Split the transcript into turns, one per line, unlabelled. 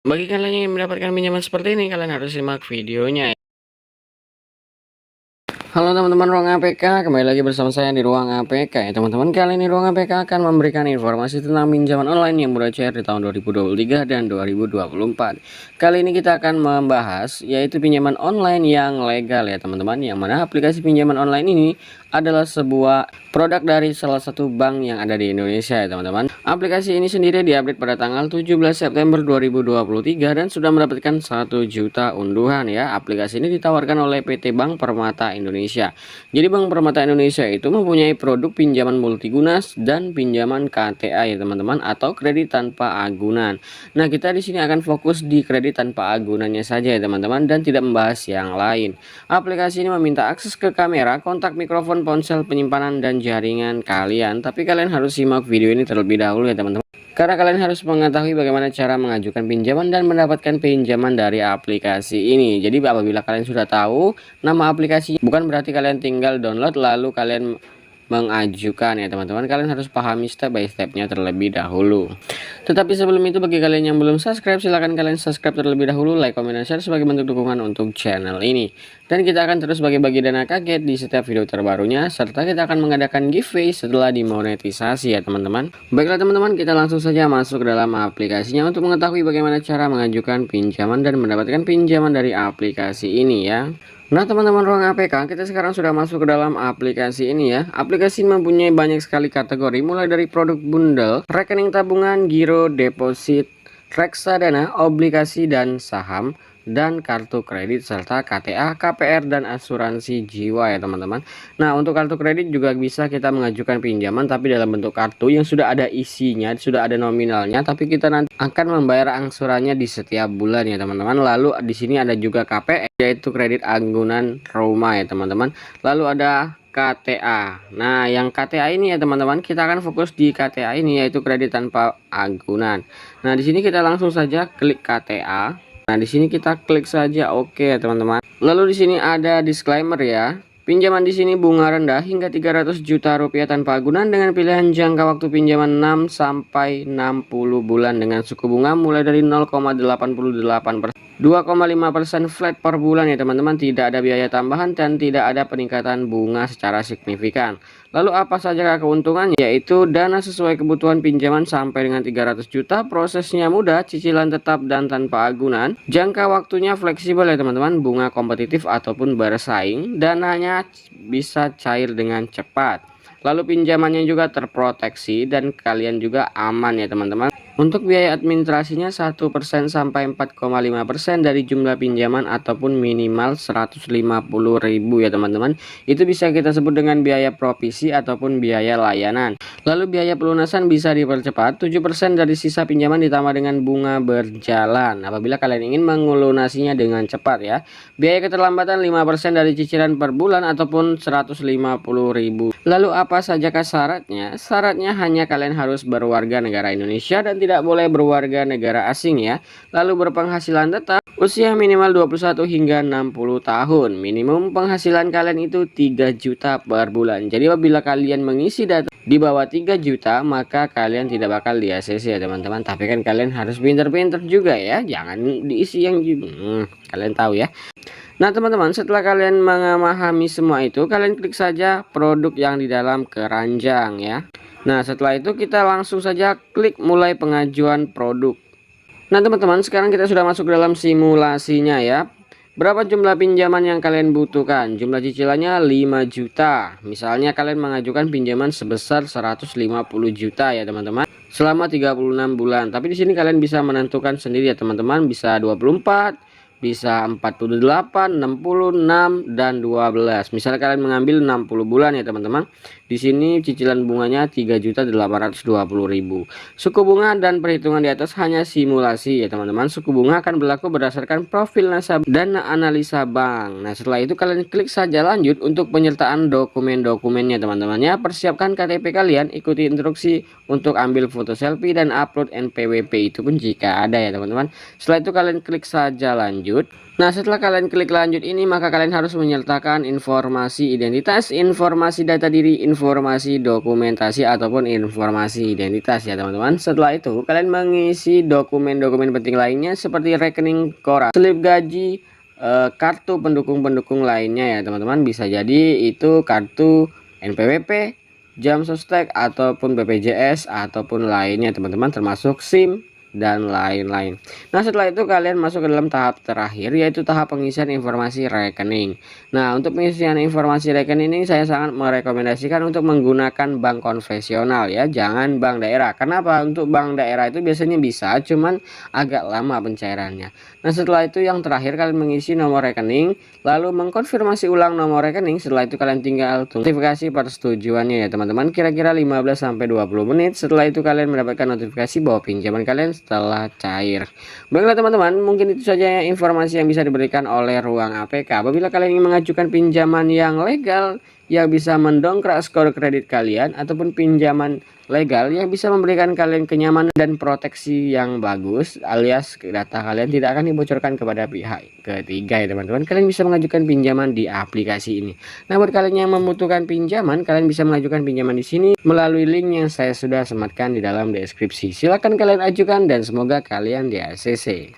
Bagi kalian yang ingin mendapatkan pinjaman seperti ini, kalian harus simak videonya. Halo teman-teman Ruang APK, kembali lagi bersama saya di Ruang APK ya teman-teman. Kali ini Ruang APK akan memberikan informasi tentang pinjaman online yang mudah cair di tahun 2023 dan 2024. Kali ini kita akan membahas yaitu pinjaman online yang legal ya teman-teman. Yang mana aplikasi pinjaman online ini adalah sebuah produk dari salah satu bank yang ada di Indonesia ya teman-teman. Aplikasi ini sendiri diupdate pada tanggal 17 September 2023 dan sudah mendapatkan 1 juta unduhan ya. Aplikasi ini ditawarkan oleh PT Bank Permata Indonesia. Jadi Bank Permata Indonesia itu mempunyai produk pinjaman multiguna dan pinjaman KTA ya teman-teman, atau kredit tanpa agunan. Nah, kita di sini akan fokus di kredit tanpa agunannya saja ya teman-teman dan tidak membahas yang lain. Aplikasi ini meminta akses ke kamera, kontak mikrofon, ponsel, penyimpanan dan jaringan kalian. Tapi kalian harus simak video ini terlebih dahulu ya teman-teman. Karena kalian harus mengetahui bagaimana cara mengajukan pinjaman dan mendapatkan pinjaman dari aplikasi ini. Jadi apabila kalian sudah tahu nama aplikasi, bukan berarti kalian tinggal download lalu kalian mengajukan ya teman-teman. Kalian harus pahami step by stepnya terlebih dahulu. Tetapi sebelum itu, bagi kalian yang belum subscribe, silahkan kalian subscribe terlebih dahulu, like, comment, dan share sebagai bentuk dukungan untuk channel ini. Dan kita akan terus bagi-bagi dana kaget di setiap video terbarunya, serta kita akan mengadakan giveaway setelah dimonetisasi ya teman-teman. Baiklah teman-teman, kita langsung saja masuk ke dalam aplikasinya untuk mengetahui bagaimana cara mengajukan pinjaman dan mendapatkan pinjaman dari aplikasi ini ya. Nah teman-teman Ruang APK, kita sekarang sudah masuk ke dalam aplikasi ini ya. Aplikasi ini mempunyai banyak sekali kategori, mulai dari produk bundle, rekening tabungan, giro, deposit, reksadana, obligasi dan saham, dan kartu kredit, serta KTA, KPR, dan asuransi jiwa ya teman-teman. Nah, untuk kartu kredit juga bisa kita mengajukan pinjaman tapi dalam bentuk kartu yang sudah ada isinya, sudah ada nominalnya, tapi kita nanti akan membayar angsurannya di setiap bulan ya teman-teman. Lalu di sini ada juga KPR, yaitu kredit agunan rumah ya teman-teman. Lalu ada KTA. Nah, yang KTA ini ya teman-teman, kita akan fokus di KTA ini, yaitu kredit tanpa agunan. Nah, di sini kita langsung saja klik KTA. Nah, di sini kita klik saja oke ya teman-teman. Lalu di sini ada disclaimer ya. Pinjaman di sini bunga rendah hingga 300 juta rupiah tanpa agunan dengan pilihan jangka waktu pinjaman 6 sampai 60 bulan dengan suku bunga mulai dari 0,88%. 2,5% flat per bulan ya teman-teman, tidak ada biaya tambahan dan tidak ada peningkatan bunga secara signifikan. Lalu apa saja keuntungannya? Yaitu dana sesuai kebutuhan pinjaman sampai dengan 300 juta, prosesnya mudah, cicilan tetap dan tanpa agunan, jangka waktunya fleksibel ya teman-teman, bunga kompetitif ataupun bersaing, dananya bisa cair dengan cepat. Lalu pinjamannya juga terproteksi dan kalian juga aman ya teman-teman. Untuk biaya administrasinya 1% sampai 4,5% dari jumlah pinjaman ataupun minimal 150.000 ya teman-teman. Itu bisa kita sebut dengan biaya provisi ataupun biaya layanan. Lalu biaya pelunasan bisa dipercepat, 7% dari sisa pinjaman ditambah dengan bunga berjalan apabila kalian ingin melunasinya dengan cepat ya. Biaya keterlambatan 5% dari cicilan per bulan ataupun 150.000. Lalu apa sajakah syaratnya? Syaratnya hanya kalian harus berwarga negara Indonesia dan tidak boleh berwarga negara asing ya. Lalu berpenghasilan tetap, usia minimal 21 hingga 60 tahun. Minimum penghasilan kalian itu 3 juta per bulan. Jadi apabila kalian mengisi data di bawah 3 juta, maka kalian tidak bakal di ACC ya teman-teman. Tapi kan kalian harus pinter-pinter juga ya. Jangan diisi yang kalian tahu ya. Nah teman-teman, setelah kalian memahami semua itu, kalian klik saja produk yang di dalam keranjang ya. Nah setelah itu kita langsung saja klik mulai pengajuan produk. Nah teman-teman, sekarang kita sudah masuk ke dalam simulasinya ya. Berapa jumlah pinjaman yang kalian butuhkan? Jumlah cicilannya 5 juta. Misalnya kalian mengajukan pinjaman sebesar 150 juta ya teman-teman, selama 36 bulan. Tapi di sini kalian bisa menentukan sendiri ya teman-teman, bisa 24, bisa 48, 66 dan 12. Misalnya kalian mengambil 60 bulan ya teman-teman. Di sini cicilan bunganya 3.820.000. Suku bunga dan perhitungan di atas hanya simulasi ya teman-teman. Suku bunga akan berlaku berdasarkan profil nasabah dan analisa bank. Nah, setelah itu kalian klik saja lanjut untuk penyertaan dokumen-dokumennya teman-teman ya. Persiapkan KTP kalian, ikuti instruksi untuk ambil foto selfie dan upload NPWP itu pun jika ada ya teman-teman. Setelah itu kalian klik saja lanjut. lanjut. Nah, setelah kalian klik lanjut ini, maka kalian harus menyertakan informasi identitas, informasi data diri, informasi dokumentasi, ataupun informasi identitas ya teman-teman. Setelah itu, kalian mengisi dokumen-dokumen penting lainnya seperti rekening koran, slip gaji, kartu pendukung-pendukung lainnya ya teman-teman. Bisa jadi itu kartu NPWP, jam sostek, ataupun BPJS, ataupun lainnya teman-teman, termasuk SIM dan lain-lain. Nah, setelah itu kalian masuk ke dalam tahap terakhir, yaitu tahap pengisian informasi rekening. Nah, untuk pengisian informasi rekening ini saya sangat merekomendasikan untuk menggunakan bank konvensional ya, jangan bank daerah. Kenapa? Untuk bank daerah itu biasanya bisa, cuman agak lama pencairannya. Nah, setelah itu yang terakhir kalian mengisi nomor rekening, lalu mengkonfirmasi ulang nomor rekening. Setelah itu kalian tinggal notifikasi persetujuannya ya teman-teman, kira-kira 15-20 menit. Setelah itu kalian mendapatkan notifikasi bahwa pinjaman kalian setelah cair. Baiklah teman-teman, mungkin itu saja informasi yang bisa diberikan oleh Ruang APK. Apabila kalian ingin mengajukan pinjaman yang legal yang bisa mendongkrak skor kredit kalian, ataupun pinjaman legal yang bisa memberikan kalian kenyamanan dan proteksi yang bagus, alias data kalian tidak akan dibocorkan kepada pihak ketiga ya teman-teman, kalian bisa mengajukan pinjaman di aplikasi ini. Nah, buat kalian yang membutuhkan pinjaman, kalian bisa mengajukan pinjaman di sini melalui link yang saya sudah sematkan di dalam deskripsi. Silahkan kalian ajukan dan semoga kalian di ACC.